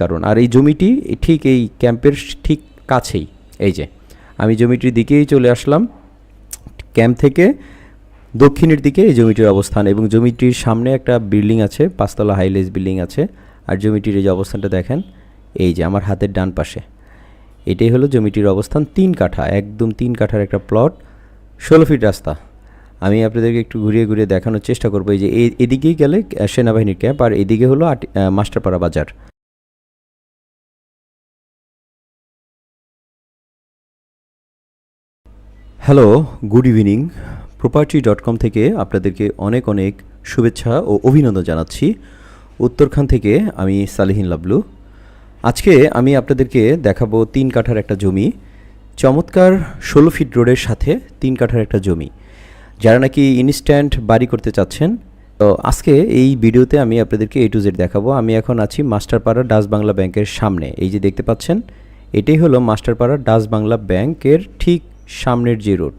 কারণ। আর এই জমিটি ঠিক এই ক্যাম্পের ঠিক কাছেই। এই যে আমি জমিটির দিকেই চলে আসলাম। ক্যাম্প থেকে দক্ষিণের দিকে এই জমিটির অবস্থান, এবং জমিটির সামনে একটা বিল্ডিং আছে, 5 তলা হাইলেজ বিল্ডিং আছে। আর জমিটির এই যে অবস্থানটা দেখেন, এই যে আমার হাতের ডান পাশে, এটাই হলো জমিটির অবস্থান। 3 কাঠা, একদম 3 কাঠার একটা প্লট, 16 ফিট রাস্তা। আমি আপনাদেরকে একটু ঘুরিয়ে ঘুরিয়ে দেখানোর চেষ্টা করবো। এই যে এদিকেই গেলে সেনাবাহিনীর ক্যাম্প, আর এদিকে হলো মাস্টারপাড়া বাজার। Hello, good evening. property.com থেকে আপনাদেরকে অনেক অনেক শুভেচ্ছা ও অভিনন্দন জানাচ্ছি। উত্তরখান থেকে আমি সালেহীন লাবলু। আজকে আমি আপনাদেরকে দেখাবো 3 কাঠার একটা জমি, চমৎকার 16 ফিট রোডের সাথে 3 কাঠার একটা জমি। যারা নাকি ইনস্ট্যান্ট বাড়ি করতে চাচ্ছেন, তো আজকে এই ভিডিওতে আমি আপনাদেরকে A to Z দেখাবো। আমি এখন আছি মাস্টারপাড়া ডাচ বাংলা ব্যাংকের সামনে। এই যে দেখতে পাচ্ছেন, এটাই হলো মাস্টারপাড়া ডাচ বাংলা ব্যাংকের ঠিক সামনের যে রোড।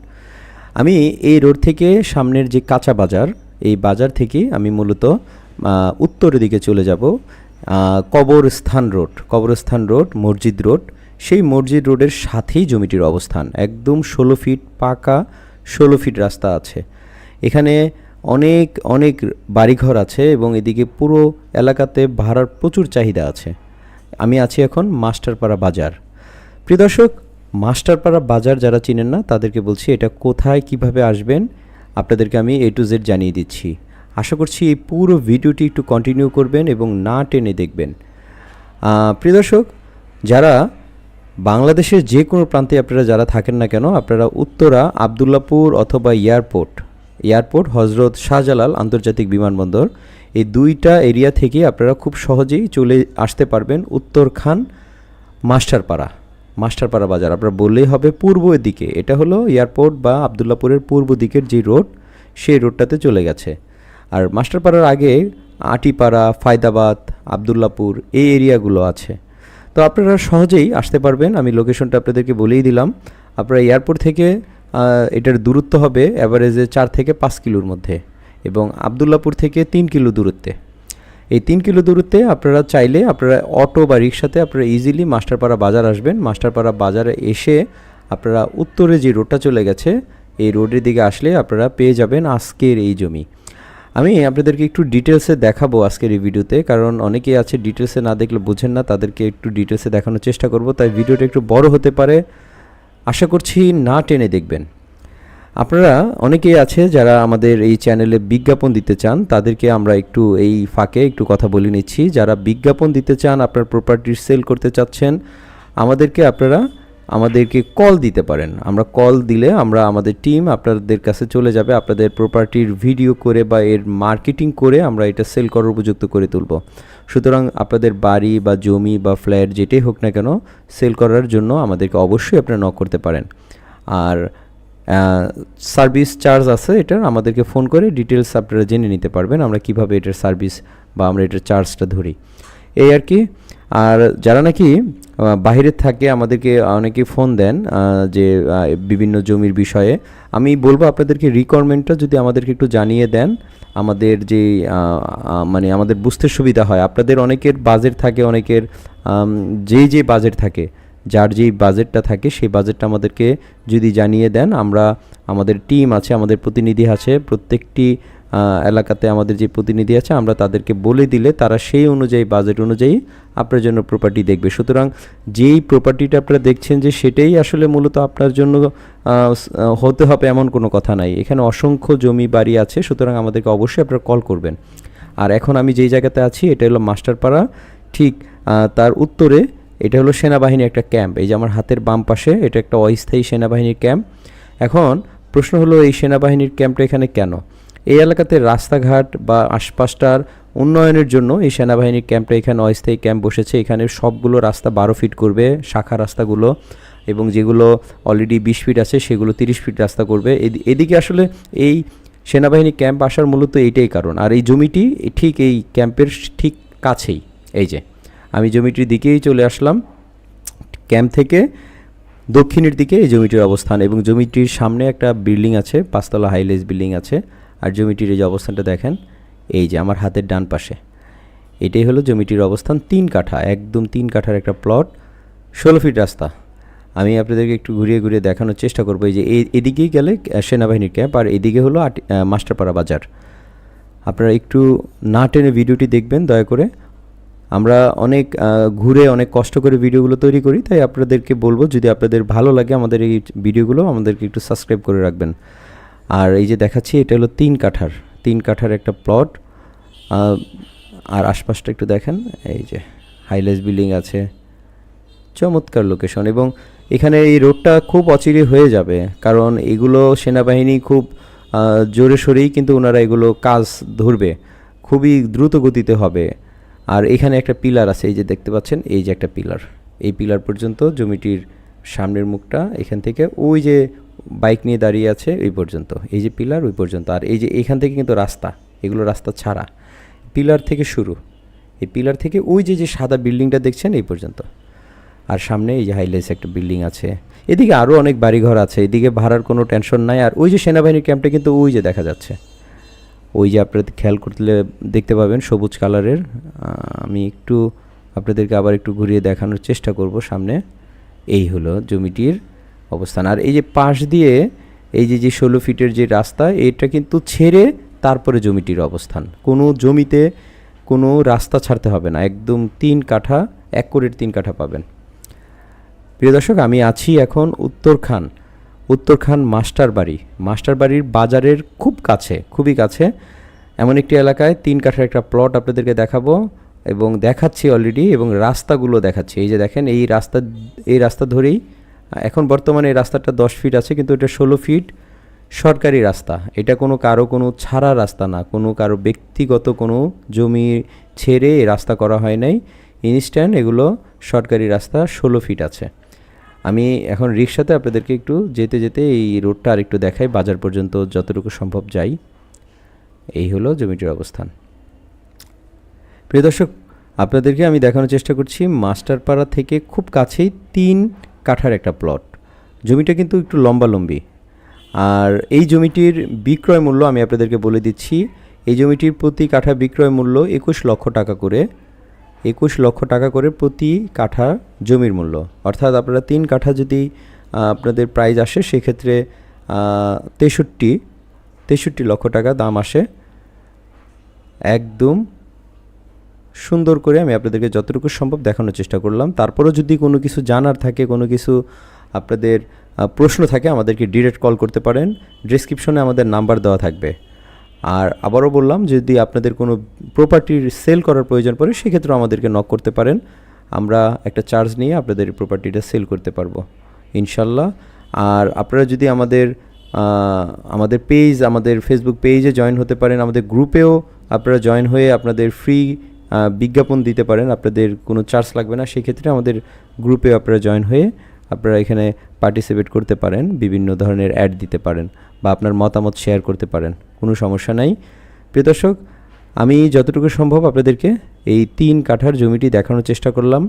আমি এই রোড থেকে সামনের যে কাঁচা বাজার, এই বাজার থেকে আমি মূলত উত্তরের দিকে চলে যাব। কবরস্থান রোড, মসজিদ রোড, সেই মসজিদ রোডের সাথেই জমিটির অবস্থান। একদম 16 ফিট পাকা 16 ফিট রাস্তা আছে। এখানে অনেক অনেক বাড়িঘর আছে, এবং এদিকে পুরো এলাকাতে ভাড়ার প্রচুর চাহিদা আছে। আমি আছি এখন মাস্টারপাড়া বাজার। প্রিয় দর্শক, মাস্টারপাড়া বাজার যারা চিনেন না তাদেরকে বলছি এটা কোথায় কিভাবে আসবেন আপনাদেরকে আমি A to Z জানিয়ে দিচ্ছি। আশা করছি এই পুরো ভিডিওটি একটু কন্টিনিউ করবেন এবং না টেনে দেখবেন। প্রিয় দর্শক, যারা বাংলাদেশের যে কোনো প্রান্তে আপনারা যারা থাকেন না কেন, আপনারা উত্তরা আবদুল্লাপুর অথবা এয়ারপোর্ট হজরত শাহজালাল আন্তর্জাতিক বিমানবন্দর, এই দুইটা এরিয়া থেকে আপনারা খুব সহজেই চলে আসতে পারবেন উত্তরখান মাস্টারপাড়া বাজার। আপনারা বললেই হবে পূর্বের দিকে, এটা হলো এয়ারপোর্ট বা আবদুল্লাপুরের পূর্ব দিকের যে রোড, সেই রোডটাতে চলে গেছে। আর মাস্টারপাড়ার আগে আটিপাড়া, ফায়দাবাদ, আবদুল্লাপুর এই এরিয়াগুলো আছে। তো আপনারা সহজেই আসতে পারবেন। আমি লোকেশনটা আপনাদেরকে বলেই দিলাম। আপনারা এয়ারপোর্ট থেকে এটার দূরত্ব হবে অ্যাভারেজে 4 থেকে 5 কিলোর মধ্যে, এবং আবদুল্লাপুর থেকে 3 কিলো দূরত্বে। এই 3 কিলো দূরত্বে আপনারা চাইলে আপনারা অটো বা রিক্সাতে আপনারা ইজিলি মাস্টারপাড়া বাজার আসবেন। মাস্টারপাড়া বাজারে এসে আপনারা উত্তরে যে রোডটা চলে গেছে, এই রোডের দিকে আসলে আপনারা পেয়ে যাবেন আজকের এই জমি। আমি আপনাদেরকে একটু ডিটেলসে দেখাবো আজকের এই ভিডিওতে, কারণ অনেকেই আছে ডিটেলসে না দেখলে বোঝেন না, তাদেরকে একটু ডিটেলসে দেখানোর চেষ্টা করব। তাই ভিডিওটা একটু বড় হতে পারে, আশা করছি না টেনে দেখবেন। আপনারা অনেকেই আছে যারা আমাদের এই চ্যানেলে বিজ্ঞাপন দিতে চান, তাদেরকে আমরা একটু এই ফাঁকে একটু কথা বলে নিচ্ছি। যারা বিজ্ঞাপন দিতে চান, আপনার প্রপার্টি সেল করতে চাচ্ছেন, আমাদেরকে কল দিতে পারেন। আমরা কল দিলে আমাদের টিম আপনাদের কাছে চলে যাবে, আপনাদের প্রপার্টির ভিডিও করে বা এর মার্কেটিং করে আমরা এটা সেল করার উপযুক্ত করে তুলব। সুতরাং আপনাদের বাড়ি বা জমি বা ফ্ল্যাট যেটাই হোক না কেন, সেল করার জন্য আমাদেরকে অবশ্যই আপনারা নক করতে পারেন। আর সার্ভিস চার্জ আছে এটার, আমাদেরকে ফোন করে ডিটেলস আপনারা জেনে নিতে পারবেন আমরা কিভাবে এটার সার্ভিস বা আমরা এটার চার্জটা ধরি, এই আর কি। আর যারা নাকি বাইরে থাকে, আমাদেরকে অনেকে ফোন দেন যে বিভিন্ন জমির বিষয়ে, আমি বলবো আপনাদেরকে রিকোয়ারমেন্টটা যদি আমাদেরকে একটু জানিয়ে দেন, আমাদের যে মানে আমাদের বুঝতে সুবিধা হয়। আপনাদের অনেকের বাজেট থাকে, অনেকের যে বাজেট থাকে, যার যেই বাজেটটা থাকে সেই বাজেটটা আমাদেরকে যদি জানিয়ে দেন, আমাদের টিম আছে, আমাদের প্রতিনিধি আছে, প্রত্যেকটি এলাকাতে আমাদের যে প্রতিনিধি আছে, আমরা তাদেরকে বলে দিলে তারা সেই অনুযায়ী বাজেট অনুযায়ী আপনার জন্য প্রপার্টি দেখবে। সুতরাং যেই প্রপার্টিটা আপনারা দেখছেন যে সেটাই আসলে মূলত আপনার জন্য হতে হবে এমন কোনো কথা নাই। এখানে অসংখ্য জমি বাড়ি আছে, সুতরাং আমাদেরকে অবশ্যই আপনারা কল করবেন। আর এখন আমি যেই জায়গাতে আছি এটা হলো মাস্টারপাড়া, ঠিক তার উত্তরে এটা হলো সেনাবাহিনী একটা ক্যাম্প। এই যে আমার হাতের বাম পাশে এটা একটা অস্থায়ী সেনাবাহিনীর ক্যাম্প। এখন প্রশ্ন হলো, এই সেনাবাহিনীর ক্যাম্পটা এখানে কেন? এই এলাকাতে রাস্তাঘাট বা আশপাশটার উন্নয়নের জন্য এই সেনাবাহিনীর ক্যাম্পটা এখানে অস্থায়ী ক্যাম্প বসেছে। এখানে সবগুলো রাস্তা 12 ফিট করবে, শাখা রাস্তাগুলো, এবং যেগুলো অলরেডি 20 ফিট আছে সেগুলো 30 ফিট রাস্তা করবে। এদিকে আসলে এই সেনাবাহিনী ক্যাম্প আসার মূলত এইটাই কারণ। আর এই জমিটি ঠিক এই ক্যাম্পের ঠিক কাছেই। এই যে আমি জমিটির দিকেই চলে আসলাম। ক্যাম্প থেকে দক্ষিণের দিকে এই জমিটির অবস্থান, এবং জমিটির সামনে একটা বিল্ডিং আছে, 5 তলা হাইলেজ বিল্ডিং আছে। আর জমিটির এই যে অবস্থানটা দেখেন, এই যে আমার হাতের ডান পাশে, এটাই হলো জমিটির অবস্থান, 3 কাঠা, একদম 3 কাঠার একটা প্লট, 16 ফিট রাস্তা। আমি আপনাদেরকে একটু ঘুরিয়ে ঘুরিয়ে দেখানোর চেষ্টা করবো। এই যে এদিকেই গেলে সেনাবাহিনীর ক্যাম্প, আর এদিকে হলো মাস্টারপাড়া বাজার। আপনারা একটু না টেনে ভিডিওটি দেখবেন দয়া করে। আমরা অনেক ঘুরে অনেক কষ্ট করে ভিডিওগুলো তৈরি করি, তাই আপনাদেরকে বলবো যদি আপনাদের ভালো লাগে আমাদের এই ভিডিওগুলো, আমাদেরকে একটু সাবস্ক্রাইব করে রাখবেন। আর এই যে দেখাচ্ছি, এটা হলো 3 কাঠার একটা প্লট। আর আশপাশটা একটু দেখেন, এই যে হাইলাইস বিল্ডিং আছে, চমৎকার লোকেশন। এবং এখানে এই রোডটা খুব অচিরে হয়ে যাবে, কারণ এগুলো সেনাবাহিনী খুব জোরে সোরেই কিন্তু ওনারা এগুলো কাজ ধরবে, খুবই দ্রুত গতিতে হবে। আর এখানে একটা পিলার আছে, এই যে দেখতে পাচ্ছেন, এই যে একটা পিলার, এই পিলার পর্যন্ত জমিটির সামনের মুখটা, এখান থেকে ওই যে বাইক নিয়ে দাঁড়িয়ে আছে এই পর্যন্ত, এই যে পিলার ওই পর্যন্ত। আর এই যে এখান থেকে কিন্তু রাস্তা, এগুলো রাস্তা ছাড়া, পিলার থেকে শুরু, এই পিলার থেকে ওই যে সাদা বিল্ডিংটা দেখছেন এই পর্যন্ত। আর সামনে এই যে হাইলাইস একটা বিল্ডিং আছে, এদিকে আরও অনেক বাড়িঘর আছে, এদিকে ভাড়ার কোনো টেনশন নাই। আর ওই যে সেনাবাহিনীর ক্যাম্পটা কিন্তু ওই যে দেখা যাচ্ছে, ওই যে আপনারা খেয়াল করলে দেখতে পাবেন সবুজ কালারের। আমি একটু আপনাদেরকে আবার একটু ঘুরিয়ে দেখানোর চেষ্টা করব সামনে। এই হলো জমিটির অবস্থান। আর এই যে পাশ দিয়ে এই যে 16 ফিটের যে রাস্তা, এটা কিন্তু ছেড়ে তারপরে জমিটির অবস্থান। কোনো জমিতে কোনো রাস্তা ছাড়তে হবে না, একদম 3 কাঠা, 1 কোরের 3 কাঠা পাবেন। প্রিয় দর্শক, আমি আছি এখন উত্তরখান মাস্টারবাড়ির বাজারের খুব কাছে, খুবই কাছে, এমন একটি এলাকায় 3 কাঠার একটা প্লট আপনাদেরকে দেখাবো এবং দেখাচ্ছি অলরেডি, এবং রাস্তাগুলো দেখাচ্ছি। এই যে দেখেন, এই রাস্তা ধরেই এখন বর্তমানে এই রাস্তাটা 10 ফিট আছে, কিন্তু এটা 16 ফিট সরকারি রাস্তা। এটা কোনো ছাড়া রাস্তা না, কারো ব্যক্তিগত কোনো জমি ছেড়ে এই রাস্তা করা হয় নাই, ইনস্ট্যান্ট এগুলো সরকারি রাস্তা, 16 ফিট আছে। আমি এখন রিক্সাতে আপনাদেরকে একটু যেতে যেতে এই রোডটা আর একটু দেখাই, বাজার পর্যন্ত যতটুকু সম্ভব যাই। এই হলো জমিটির অবস্থান। প্রিয় দর্শক, আপনাদেরকে আমি দেখানোর চেষ্টা করছি মাস্টারপাড়া থেকে খুব কাছেই 3 কাঠার একটা প্লট। জমিটা কিন্তু একটু লম্বালম্বি। আর এই জমিটির বিক্রয় মূল্য আমি আপনাদেরকে বলে দিচ্ছি। এই জমিটির প্রতি কাঠা বিক্রয় মূল্য 21 লক্ষ টাকা করে, 21 লক্ষ টাকা করে প্রতি কাঠা জমির মূল্য। অর্থাৎ আপনারা 3 কাঠা যদি আপনাদের প্রাইস আসে, সেক্ষেত্রে 63 লক্ষ টাকা দাম আসে। একদম সুন্দর করে আমি আপনাদেরকে যতটুকু সম্ভব দেখানোর চেষ্টা করলাম। তারপরেও যদি কোনো কিছু জানার থাকে, কোনো কিছু আপনাদের প্রশ্ন থাকে, আমাদেরকে ডিরেক্ট কল করতে পারেন, ডেসক্রিপশনে আমাদের নাম্বার দেওয়া থাকবে। আর আবারও বললাম, যদি আপনাদের কোনো প্রপার্টির সেল করার প্রয়োজন পড়ে, সেক্ষেত্রেও আমাদেরকে নক করতে পারেন, আমরা একটা চার্জ নিয়ে আপনাদের প্রপার্টিটা সেল করতে পারবো ইনশাল্লাহ। আর আপনারা যদি আমাদের ফেসবুক পেজে জয়েন হতে পারেন, আমাদের গ্রুপেও আপনারা জয়েন হয়ে আপনাদের ফ্রি বিজ্ঞাপন দিতে পারেন, আপনাদের কোনো চার্জ লাগবে না। সেক্ষেত্রে আমাদের গ্রুপে আপনারা জয়েন হয়ে আপনারা এখানে পার্টিসিপেট করতে পারেন, বিভিন্ন ধরনের অ্যাড দিতে পারেন বা আপনার মতামত শেয়ার করতে পারেন, কোনো সমস্যা নাই। প্রিয় দর্শক, আমি যতটুকু সম্ভব আপনাদেরকে এই 3 কাঠার জমিটি দেখানোর চেষ্টা করলাম।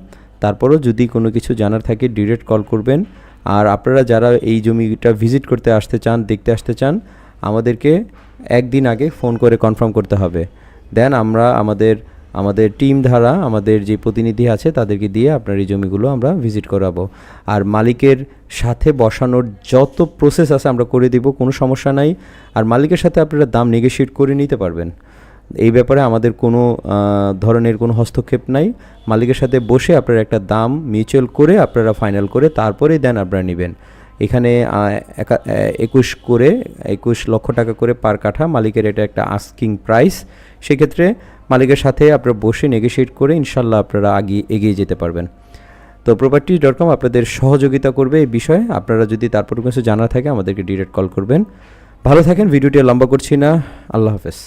তারপরও যদি কোনো কিছু জানার থাকে, ডিরেক্ট কল করবেন। আর আপনারা যারা এই জমিটা ভিজিট করতে আসতে চান, দেখতে আসতে চান, আমাদেরকে একদিন আগে ফোন করে কনফার্ম করতে হবে। দেন আমরা আমাদের টিম দ্বারা, আমাদের যে প্রতিনিধি আছে তাদেরকে দিয়ে আপনার এই জমিগুলো আমরা ভিজিট করাবো। আর মালিকের সাথে বসানোর যত প্রসেস আছে আমরা করে দিব, কোনো সমস্যা নাই। আর মালিকের সাথে আপনারা দাম নেগোশিয়েট করে নিতে পারবেন, এই ব্যাপারে আমাদের কোনো ধরনের কোনো হস্তক্ষেপ নাই। মালিকের সাথে বসে আপনারা একটা দাম মিউচুয়াল করে আপনারা ফাইনাল করে তারপরেই দেন আপনারা নেবেন। এখানে 21 লক্ষ টাকা করে পার কাঠা মালিকের, এটা একটা আস্কিং প্রাইস। সেক্ষেত্রে মালিকের সাথে আপনারা বসে নেগোশিয়েট করে ইনশাল্লাহ আপনারা এগিয়ে যেতে পারবেন। তো property.com আপনাদের সহযোগিতা করবে এই বিষয়ে। আপনারা যদি তারপর কিছু জানা থাকে আমাদেরকে ডিরেক্ট কল করবেন। ভালো থাকেন, ভিডিওটি লম্বা করছি না, আল্লাহ হাফেজ।